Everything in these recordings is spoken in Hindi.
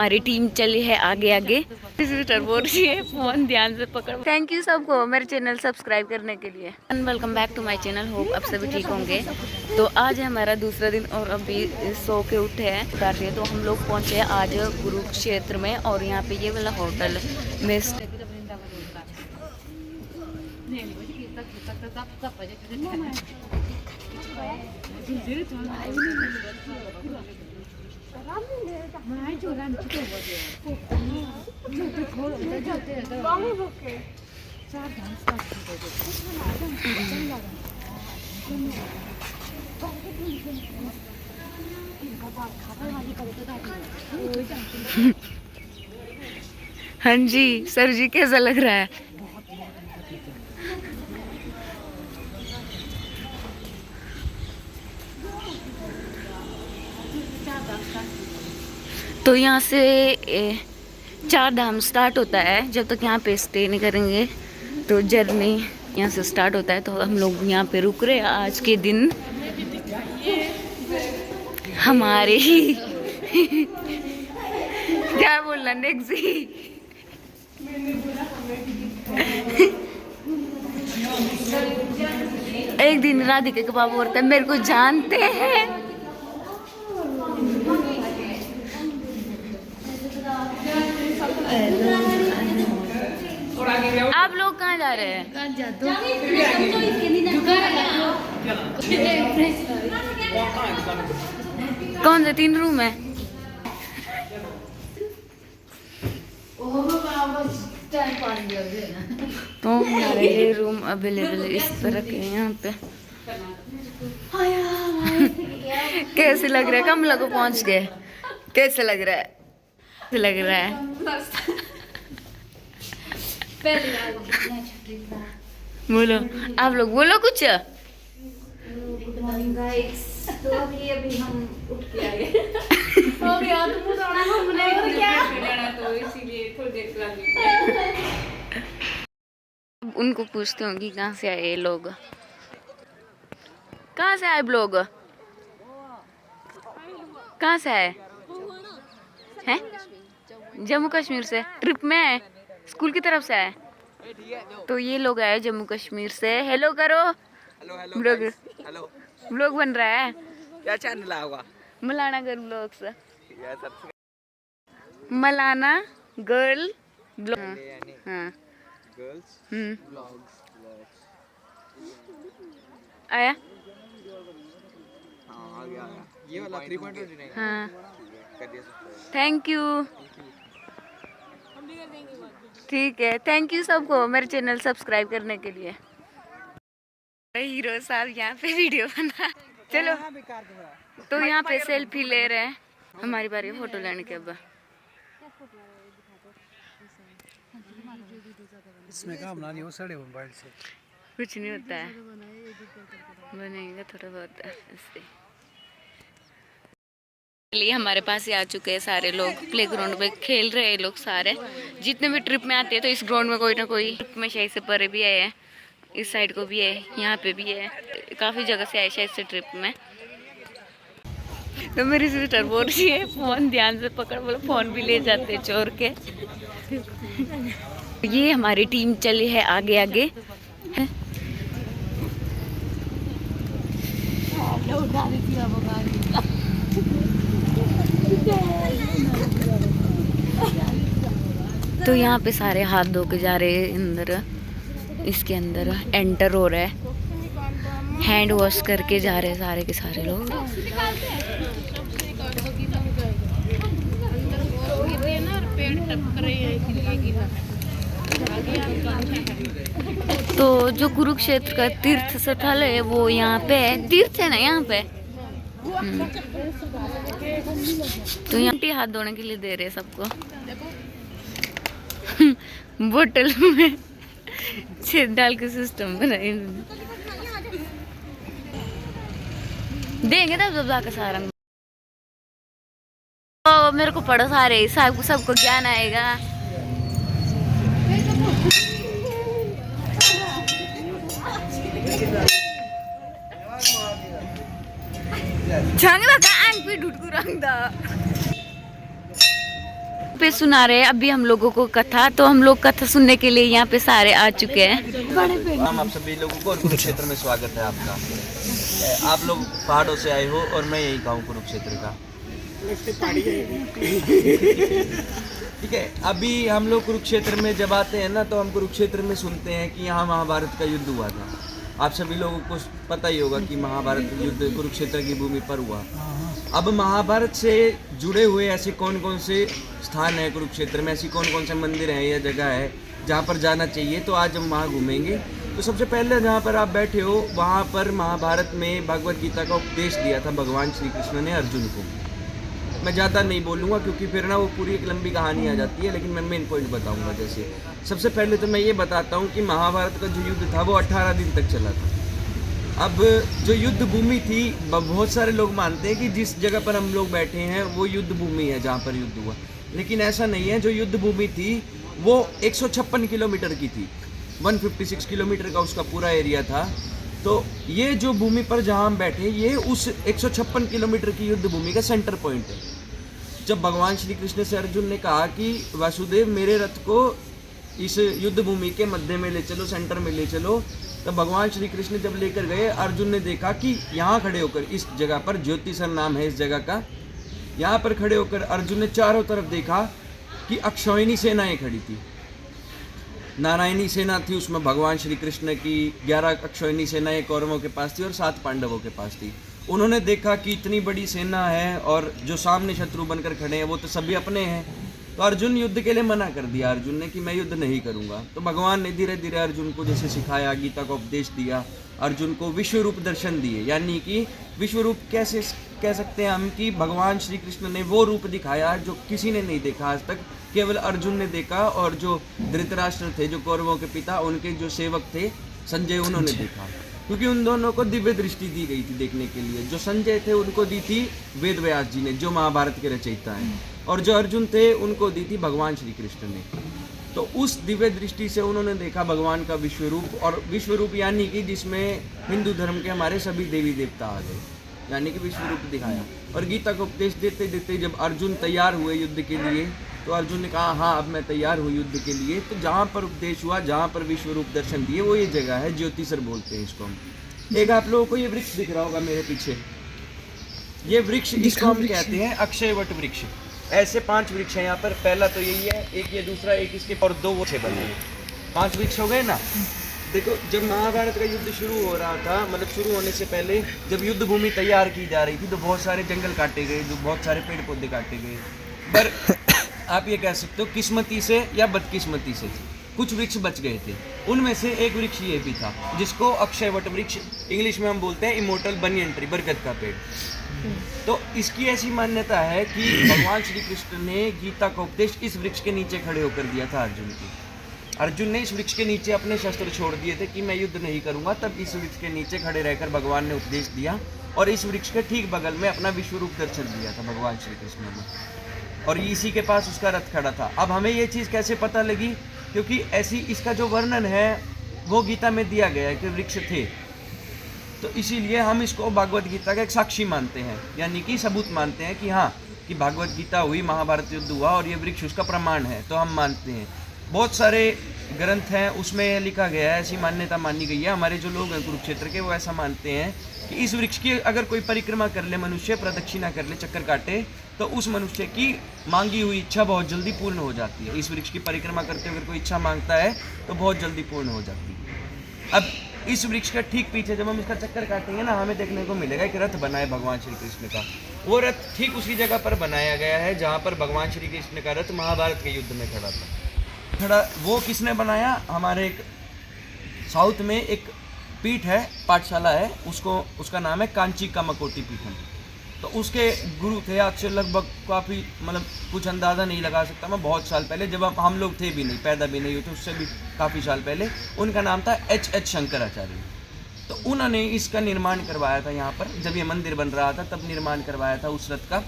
हमारी टीम चली है आगे आगे। विजिटर बोल रही है फोन ध्यान से पकड़। थैंक यू सबको मेरे चैनल सब्सक्राइब करने के लिए and welcome back to my channel. Hope आप सभी ठीक होंगे। तो आज है हमारा दूसरा दिन और अभी सो के उठे हैं उतारिए। तो हम लोग पहुंचे हैं आज कुरुक्षेत्र में और यहाँ पे ये वाला होटल मिस हाँ जी सर जी कैसा लग रहा है? तो यहाँ से 4 धाम स्टार्ट होता है। जब तक यहाँ पे स्टे नहीं करेंगे तो जर्नी यहाँ से स्टार्ट होता है। तो हम लोग यहाँ पे रुक रहे हैं आज के दिन हमारे ही क्या बोलना नेक्स्ट ही एक दिन राधिका के पापा बोलता है मेरे को जानते हैं। आप लोग कहाँ जा रहे हैं? कौन से 3 रूम है? तो हमारे लिए रूम अवेलेबल इस तरह के यहाँ पे। कैसे लग रहा है? कमला को पहुँच गए। कैसे लग रहा है? कैसे लग रहा है? बोलो आप लोग बोलो कुछ। Good morning guys. तो अभी हम उठ के आए तो अभी और तो सोना हमने और क्या तो इसीलिए थोड़ी देर लगी। उनको पूछते होंगी कहाँ से आए ये लोग। कहाँ से आए लोग? कहाँ से आए हैं? जम्मू कश्मीर से ट्रिप में है? स्कूल की तरफ से आए? तो ये लोग आए जम्मू कश्मीर से। हेलो करो। ब्लॉग ब्लॉग बन रहा है। क्या चैनल होगा? Malana girl blogs. Malana girl blog. हाँ गर्ल्स आया। हाँ आ गया ये वाला 3.2 हाँ थैंक यू। ठीक है थैंक यू सबको मेरे चैनल सब्सक्राइब करने के लिए। हीरो साहब यहाँ पे वीडियो बना। चलो तो यहाँ पे सेल्फी ले रहे हैं। हमारी बारी फोटो लेने के। अब इसमें काम ना नहीं हो सड़े मोबाइल से कुछ नहीं होता है बनेगा थोड़ा बहुत ऐसे। लिए हमारे पास ही आ चुके हैं सारे लोग। प्ले ग्राउंड में खेल रहे हैं लोग सारे। जितने भी ट्रिप में आते हैं तो इस ग्राउंड में कोई ना कोई ट्रिप में शायद से परे भी आए हैं। इस साइड को भी है यहाँ पे भी है। काफी जगह से आए शायद से ट्रिप में। तो मेरी सिस्टर बोल रही है फोन ध्यान से पकड़। बोलो फोन भी ले जाते चोर के। ये हमारी टीम चली है आगे आगे। तो यहाँ पे सारे हाथ धो के जा रहे हैं अंदर। इसके अंदर एंटर हो रहा है। हैंड वॉश करके जा रहे हैं सारे के सारे लोग। तो जो कुरुक्षेत्र का तीर्थ स्थल है वो यहाँ पे है। तीर्थ है ना यहाँ पे। तो यहाँ हाथ धोने के लिए दे रहे हैं सबको। बोतल में छेद डाल के सिस्टम बनाए देंगे तब जब जाकर सारा। तो मेरे को पढ़ो सारे सबको ज्ञान आएगा। Jangan lah kan, gue duduk kurang dah. पे सुना रहे हैं अभी हम लोगों को कथा, तो हम लोग कथा सुनने के लिए यहाँ पे सारे आ चुके हैं। हम आप सभी लोगों को और कुरुक्षेत्र में स्वागत है आपका। आप लोग पहाड़ों से आए हो और मैं यही कहूँ कुरुक्षेत्र का। ठीक है, अभी हम लोग कुरुक्षेत्र में जब आते हैं ना, तो हम कुरुक्षेत्र में सुनते हैं कि यहाँ महाभारत का युद्ध हुआ था। आप सभी लोगों को पता ही होगा कि महाभारत युद्ध कुरुक्षेत्र की भूमि पर हुआ। अब महाभारत से जुड़े हुए ऐसे कौन कौन से स्थान हैं कुरुक्षेत्र में, ऐसी कौन कौन से मंदिर हैं या जगह है जहाँ पर जाना चाहिए, तो आज हम वहाँ घूमेंगे। तो सबसे पहले जहाँ पर आप बैठे हो वहाँ पर महाभारत में भगवत गीता का उपदेश दिया था भगवान श्री कृष्ण ने अर्जुन को। मैं ज़्यादा नहीं बोलूँगा क्योंकि फिर ना वो पूरी एक लंबी कहानी आ जाती है, लेकिन मैं मेन पॉइंट बताऊँगा। जैसे सबसे पहले तो मैं ये बताता हूँ कि महाभारत का जो युद्ध था वो 18 दिन तक चला था। अब जो युद्ध भूमि थी, बहुत सारे लोग मानते हैं कि जिस जगह पर हम लोग बैठे हैं वो युद्ध भूमि है जहाँ पर युद्ध हुआ, लेकिन ऐसा नहीं है। जो युद्ध भूमि थी वो 156 किलोमीटर की थी, 156 किलोमीटर का उसका पूरा एरिया था। तो ये जो भूमि पर जहाँ हम बैठे, ये उस 156 किलोमीटर की युद्ध भूमि का सेंटर पॉइंट है। जब भगवान श्री कृष्ण से अर्जुन ने कहा कि वासुदेव मेरे रथ को इस युद्ध भूमि के मध्य में ले चलो, सेंटर में ले चलो, तब भगवान श्री कृष्ण जब लेकर गए, अर्जुन ने देखा कि यहाँ खड़े होकर इस जगह पर, ज्योतिसर नाम है इस जगह का, यहाँ पर खड़े होकर अर्जुन ने चारों तरफ देखा कि अक्षौहिणी सेनाएं खड़ी थी। नारायणी सेना थी, उसमें भगवान श्री कृष्ण की 11 अक्षौहिणी सेनाएं कौरवों के पास थी और 7 पांडवों के पास थी। उन्होंने देखा कि इतनी बड़ी सेना है और जो सामने शत्रु बनकर खड़े हैं वो तो सभी अपने हैं। तो अर्जुन युद्ध के लिए मना कर दिया अर्जुन ने कि मैं युद्ध नहीं करूंगा। तो भगवान ने धीरे धीरे अर्जुन को जैसे सिखाया, गीता का उपदेश दिया, अर्जुन को विश्व रूप दर्शन दिए। यानी कि विश्व रूप कैसे कह सकते हैं हम कि भगवान श्री कृष्ण ने वो रूप दिखाया जो किसी ने नहीं देखा आज तक, केवल अर्जुन ने देखा। और जो धृतराष्ट्र थे, जो कौरवों के पिता, उनके जो सेवक थे संजय, उन्होंने देखा, क्योंकि उन दोनों को दिव्य दृष्टि दी गई थी देखने के लिए। जो संजय थे उनको दी थी वेद व्यास जी ने, जो महाभारत के रचयिता हैं, और जो अर्जुन थे उनको दी थी भगवान श्री कृष्ण ने। तो उस दिव्य दृष्टि से उन्होंने देखा भगवान का विश्व रूप। और विश्व रूप यानी कि जिसमें हिंदू धर्म के हमारे सभी देवी देवता आ गए, यानी कि विश्व रूप दिखाया। और गीता का उपदेश देते देते जब अर्जुन तैयार हुए युद्ध के लिए, तो अर्जुन ने कहा हाँ अब मैं तैयार हूँ युद्ध के लिए। तो जहाँ पर उपदेश हुआ, जहाँ पर विश्व रूप दर्शन दिए, वो ये जगह है, ज्योतिसर बोलते हैं इसको हम। एक आप लोगों को ये वृक्ष दिख रहा होगा मेरे पीछे, ये वृक्ष, इसको हम कहते हैं अक्षयवट वृक्ष। ऐसे 5 वृक्ष हैं यहाँ पर। पहला तो यही है, एक ये, दूसरा एक इसके, और 2 वो 6 बने हैं। 5 वृक्ष हो गए ना। देखो जब महाभारत का युद्ध शुरू हो रहा था, मतलब शुरू होने से पहले जब युद्ध भूमि तैयार की जा रही थी, तो बहुत सारे जंगल काटे गए, जो बहुत सारे पेड़ पौधे काटे गए। पर आप ये कह सकते हो किस्मती से या बदकिस्मती से कुछ वृक्ष बच गए थे। उनमें से एक वृक्ष ये भी था जिसको अक्षयवट वृक्ष इंग्लिश में हम बोलते हैं, इमोर्टल बनियन ट्री, बरगद का पेड़। तो इसकी ऐसी मान्यता है कि भगवान श्री कृष्ण ने गीता का उपदेश इस वृक्ष के नीचे खड़े होकर दिया था अर्जुन को। अर्जुन ने इस वृक्ष के नीचे अपने शस्त्र छोड़ दिए थे कि मैं युद्ध नहीं करूंगा, तब इस वृक्ष के नीचे खड़े रहकर भगवान ने उपदेश दिया और इस वृक्ष के ठीक बगल में अपना विश्व रूप दर्शन दिया था भगवान श्री कृष्ण ने, और इसी के पास उसका रथ खड़ा था। अब हमें ये चीज़ कैसे पता लगी? क्योंकि ऐसी इसका जो वर्णन है वो गीता में दिया गया है कि वृक्ष थे, तो इसीलिए हम इसको भागवत गीता का एक साक्षी मानते हैं, यानी कि सबूत मानते हैं कि हाँ कि भागवत गीता हुई, महाभारत युद्ध हुआ और ये वृक्ष उसका प्रमाण है, तो हम मानते हैं। बहुत सारे ग्रंथ हैं उसमें लिखा गया है, ऐसी मान्यता मानी गई है। हमारे जो लोग हैं कुरुक्षेत्र के, वो ऐसा मानते हैं कि इस वृक्ष की अगर कोई परिक्रमा कर ले मनुष्य, प्रदक्षिणा कर ले, चक्कर काटे, तो उस मनुष्य की मांगी हुई इच्छा बहुत जल्दी पूर्ण हो जाती है। इस वृक्ष की परिक्रमा करते हुए अगर कोई इच्छा मांगता है तो बहुत जल्दी पूर्ण हो जाती है। अब इस वृक्ष का ठीक पीछे जब हम इसका चक्कर काटेंगे ना, हमें देखने को मिलेगा एक रथ बना है भगवान श्री कृष्ण का। वो रथ ठीक उसी जगह पर बनाया गया है जहाँ पर भगवान श्री कृष्ण का रथ महाभारत के युद्ध में खड़ा था। वो किसने बनाया? हमारे एक साउथ में एक पीठ है, पाठशाला है, उसका नाम है कांची कामकोटी पीठम। तो उसके गुरु थे, आज से लगभग काफ़ी, मतलब कुछ अंदाज़ा नहीं लगा सकता मैं, बहुत साल पहले, जब हम लोग थे भी नहीं, पैदा भी नहीं हुए थे, उससे भी काफ़ी साल पहले। उनका नाम था H.H. शंकराचार्य। तो उन्होंने इसका निर्माण करवाया था यहाँ पर, जब ये मंदिर बन रहा था तब निर्माण करवाया था उस रथ का।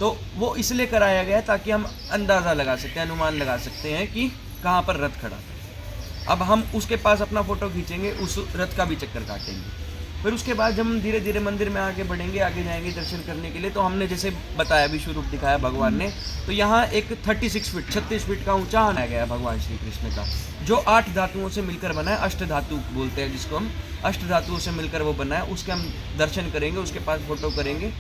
तो वो इसलिए कराया गया ताकि हम अंदाज़ा लगा सकते हैं, अनुमान लगा सकते हैं कि कहाँ पर रथ खड़ा था। अब हम उसके पास अपना फ़ोटो खींचेंगे, उस रथ का भी चक्कर काटेंगे। फिर उसके बाद जब हम धीरे धीरे मंदिर में आगे बढ़ेंगे, आगे जाएंगे दर्शन करने के लिए, तो हमने जैसे बताया विश्व रूप दिखाया भगवान ने, तो यहाँ एक 36 फीट का ऊंचा बनाया गया है भगवान श्री कृष्ण का, जो 8 धातुओं से मिलकर बना है। अष्ट धातु बोलते हैं जिसको हम, अष्ट धातुओं से मिलकर वो बना है। उसके हम दर्शन करेंगे, उसके पास फोटो करेंगे।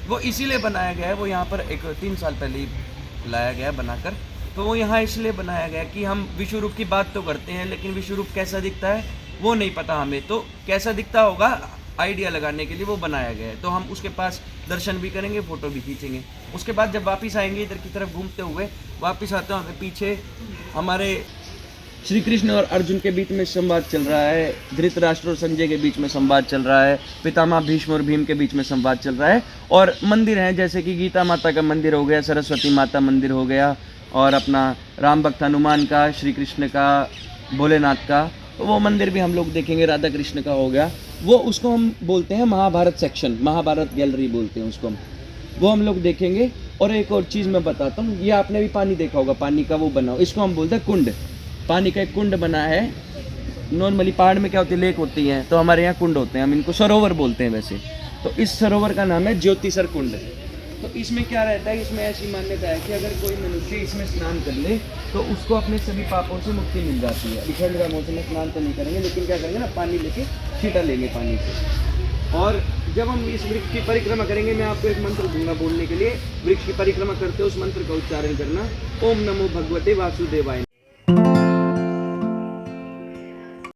वो इसीलिए बनाया गया है, वो यहाँ पर एक 3 साल पहले ही लाया गया बनाकर। तो वो यहाँ इसलिए बनाया गया कि हम विश्व रूप की बात तो करते हैं, लेकिन विश्व रूप कैसा दिखता है वो नहीं पता हमें, तो कैसा दिखता होगा आइडिया लगाने के लिए वो बनाया गया है। तो हम उसके पास दर्शन भी करेंगे, फोटो भी खींचेंगे। उसके बाद जब वापस आएंगे इधर की तरफ घूमते हुए, वापस आते हैं, हमें पीछे हमारे श्री कृष्ण और अर्जुन के बीच में संवाद चल रहा है, धृतराष्ट्र और संजय के बीच में संवाद चल रहा है, पितामह भीष्म और भीम के बीच में संवाद चल रहा है। और मंदिर हैं जैसे कि गीता माता का मंदिर हो गया, सरस्वती माता मंदिर हो गया, और अपना राम भक्त हनुमान का, श्री कृष्ण का, भोलेनाथ का, तो वो मंदिर भी हम लोग देखेंगे। राधा कृष्ण का हो गया, वो उसको हम बोलते हैं महाभारत सेक्शन, महाभारत गैलरी बोलते हैं उसको हम, वो हम लोग देखेंगे। और एक और चीज़ मैं बताता हूँ, ये आपने भी पानी देखा होगा, पानी का वो बना हो, इसको हम बोलते हैं कुंड। पानी का एक कुंड बना है। नॉर्मली पहाड़ में क्या होती है, लेक होती है, तो हमारे यहाँ कुंड होते हैं, हम इनको सरोवर बोलते हैं वैसे। तो इस सरोवर का नाम है ज्योतिसर कुंड। तो इसमें क्या रहता है, इसमें ऐसी मान्यता है कि अगर कोई मनुष्य इसमें स्नान कर ले तो उसको अपने सभी पापों से मुक्ति मिल जाती है। ठंड का मौसम में स्नान तो नहीं करेंगे, लेकिन क्या करेंगे ना, पानी लेके छींटा लेंगे पानी से। और जब हम इस वृक्ष की परिक्रमा करेंगे, मैं आपको एक मंत्र दूंगा बोलने के लिए। वृक्ष की परिक्रमा करते हो उस मंत्र का उच्चारण करना, ओम नमो भगवते वासुदेवाय।